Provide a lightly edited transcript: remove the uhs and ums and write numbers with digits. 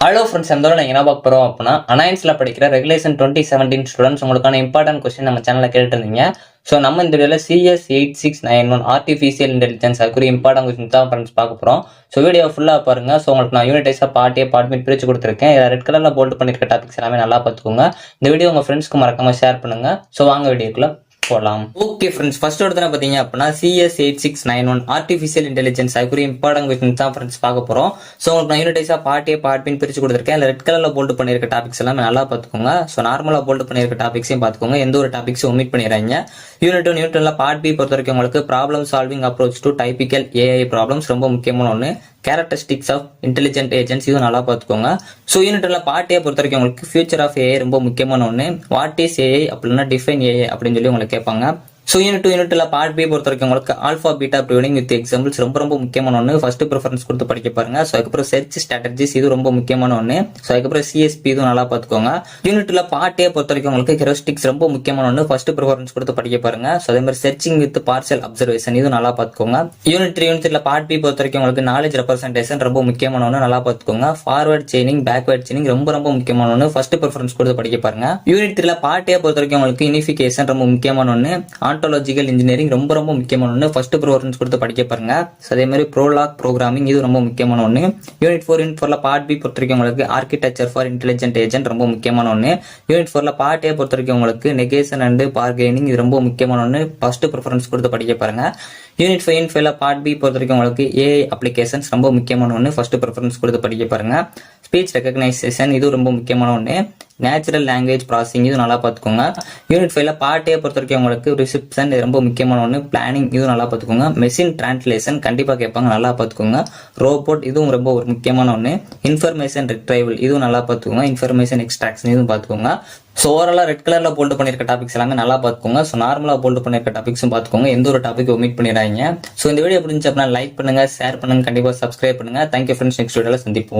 Hello friends, எந்த நீங்கள் என்ன பார்க்க போகிறோம் அப்படின்னா அனாயன்ஸில் படிக்கிற ரெகுலேஷன் 2017 ஸ்டூடெண்ட்ஸ் உங்களுக்கான இம்பார்ட்டன்ட் கொஸ்டின் நம்ம சேனலில் கேட்டுருந்தீங்க. ஸோ நம்ம இந்த வீடியோவில் CS 8691 ஆர்டிஃபிஷியல் இன்டெலிஜென்ஸ் அதுக்குரிய இம்பார்ட்டன்ட் கொஸ்டின் தான் ஃப்ரெண்ட்ஸ் பார்க்க போகிறோம். ஸோ வீடியோ ஃபுல்லாக பாருங்கள். ஸோ உங்களுக்கு நான் யூனிட்டைஸாக பார்ட் பிரித்து கொடுத்துருக்கேன். இதை ரெட் கலரில் போல்ட் பண்ணியிருக்க டாபிக்ஸ் எல்லாமே நல்லா பார்த்துக்கோங்க. இந்த வீடியோ உங்கள் ஃப்ரெண்ட்ஸ்க்கு மறக்காமல் ஷேர் பண்ணுங்கள். ஸோ வாங்க வீடியோக்குள்ள போலாம். ஓகே ஃப்ரெண்ட்ஸ், ஃபர்ஸ்ட் ஒருத்தனை பார்த்தீங்க அப்படின்னா CS 8691 ஆர்டிஃபிஷியல் இன்டெலிஜென்ஸ் அதுக்குரிய இம்பார்ட்டன்ட் கொஸ்டின் தான் ஃப்ரெண்ட்ஸ் பார்க்க போகிறோம். ஸோ உங்களுக்கு நான் யூனிட்டைஸாக பார்ட் பிரித்து கொடுத்துருக்கேன். இல்லை ரெட் கலரில் போல்ட் பண்ணியிருக்க டாபிக்ஸ் எல்லாமே நல்லா பார்த்துக்கோங்க. ஸோ நார்மலாக போல்ட் பண்ணியிருக்க டாபிக்ஸையும் பார்த்துக்கோங்க. எந்த ஒரு டாபிக்ஸும் ஒமிட் பண்ணிடுறாங்க. யூனிட் 1 பார்ட் பி பொறுத்த வரைக்கும் உங்களுக்கு problem solving approach to typical AI problems ரொம்ப முக்கியமான ஒன்று. கேரக்டரிஸ்டிக்ஸ் ஆஃப் இன்டெலிஜென்ட் ஏஜென்ட்ஸ் இதுவும் நல்லா பார்த்துக்கோங்க. ஸோ யூனிட்ல பார்ட் ஏ பொறுத்த வரைக்கும் உங்களுக்கு ஃபியூச்சர் ஆஃப் AI ரொம்ப முக்கியமான ஒன்று. வாட் இஸ் AI அப்படின்னா டிஃபைன் AI அப்படின்னு சொல்லி உங்களுக்கு கேட்பாங்க. ஸோ யூனிட்ல பார்ட் பி பொறுத்த வரைக்கும் உங்களுக்கு ஆல்ஃபா பீட்டா ப்ரிவெனிங் வித் எக்ஸாம்பிள்ஸ் ரொம்ப முக்கியமான ஒன்று. ஃபர்ஸ்ட் ப்ரிஃபரன்ஸ் கொடுத்து படிக்க பாருங்க. ஸோ அதுக்கப்புறம் சர்ச் ஸ்ட்ராட்டஜிஸ் இது ரொம்ப முக்கியமான ஒன்று. ஸோ அதுக்கப்புறம் CSP இதுவும் நல்லா பார்த்துக்கோங்க. யூனிட்ல பார்ட் ஏ பொறுத்த வரைக்கும் உங்களுக்கு ஹெரோஸ்டிக்ஸ் ரொம்ப முக்கியமான ஒன்று. ஃபர்ஸ்ட் ப்ரிஃபரன்ஸ் கொடுத்து படிக்க பாருங்க. ஸோ அதே மாதிரி சர்ச்சிங் வித் பார்சல் அப்சர்வேஷன் இதுவும் நல்லா பார்த்துக்கோங்க. யூனிட்ல பார்ட் பி பொறுத்த வரைக்கும் உங்களுக்கு நாலேஜ் ரெப்ரசன்டேஷன் ரொம்ப முக்கியமான ஒன்று, நல்லா பார்த்துக்கோங்க. ஃபார்வர்ட் செயினிங் பேக்வர்ட் செயினிங் ரொம்ப முக்கியமான ஒன்று. ஃபர்ஸ்ட் ப்ரிஃபரன்ஸ் கொடுத்து படிக்க பாருங்க. யூனிட்ல பார்ட் ஏ பொறுத்த வரைக்கும் உங்களுக்கு யூனிஃபிகேஷன் ரொம்ப முக்கியமான ஒன்று. ஆன்டாலஜிக்கல் இன்ஜினியரிங் ரொம்ப முக்கியமான ஒன்று. ஃபர்ஸ்ட் ப்ரிஃபரன்ஸ் கொடுத்து படிக்க பாருங்க. அதே மாதிரி ப்ரோலாக் ப்ரோக்ராமிங் இது ரொம்ப முக்கியமான ஒன்று. யூனிட் 4 பார்ட் பி பொறுத்த வரைக்கும் உங்களுக்கு ஆர்கிடெக்சர் ஃபார் இன்டெலிஜென்ட் ஏஜென்ட் ரொம்ப முக்கியமான ஒன்று. யூனிட் 4 பார்ட் ஏ பொறுத்த வரைக்கும் உங்களுக்கு நெகேஷன் அண்ட் பார்கெனிங் இது ரொம்ப முக்கியமான ஒன்று. ஃபர்ஸ்ட் ப்ரிஃபரன்ஸ் கொடுத்து படிக்க பாருங்க. யூனிட் 5 பார்ட் பி பொறுத்த வரைக்கும் உங்களுக்கு AI அப்ளிகேஷன்ஸ் ரொம்ப முக்கியமான ஒன்று. ஃபர்ஸ்ட் ப்ரிஃபரன்ஸ் கொடுத்து படிக்க பாருங்க. ஸ்பீச் ரெகக்னைசேஷன் இது ரொம்ப முக்கியமான ஒன்று. நேச்சுரல் லாங்குவேஜ் ப்ராசஸிங் இது நல்லா பார்த்துக்கோங்க. யூனிட் 5 பார்ட் ஏ பொறுத்த வரைக்கும் உங்களுக்கு ரிசப்ஷன் ரொம்ப முக்கியமான ஒன்று. பிளானிங் இது நல்லா பார்த்துக்கோங்க. மெஷின் டிரான்ஸ்லேஷன் கண்டிப்பாக கேட்பாங்க, நல்லா பார்த்துக்கோங்க. ரோபோட் இதுவும் ரொம்ப ஒரு முக்கியமான ஒன்று. இன்ஃபர்மேஷன் ரிட்ரைவல் இதுவும் நல்லா பார்த்துக்கோங்க. இன்ஃபர்மேஷன் எக்ஸ்ட்ராக்ஷன் இதுவும் பார்த்துக்கோங்க. ஸோ ஓவராலாக ரெட் கலரில் போல்ட் பண்ணியிருக்க டாபிக்ஸ் எல்லாமே நல்லா பார்த்துக்கோங்க. ஸோ நார்மலாக போல்ட் பண்ணியிருக்க டாபிக்ஸும் பார்த்துக்கோங்க. எந்த ஒரு டாபிக் ஒமிட் பண்ணிடுறாங்க. ஸோ இந்த வீடியோ பிடிச்சி அப்படின்னா லைக் பண்ணுங்க, ஷேர் பண்ணுங்க, கண்டிப்பாக சப்ஸ்கிரைப் பண்ணுங்க. தேங்க்யூ ஃப்ரெண்ட்ஸ், நெக்ஸ்ட் வீடியோவில் சந்திப்போம்.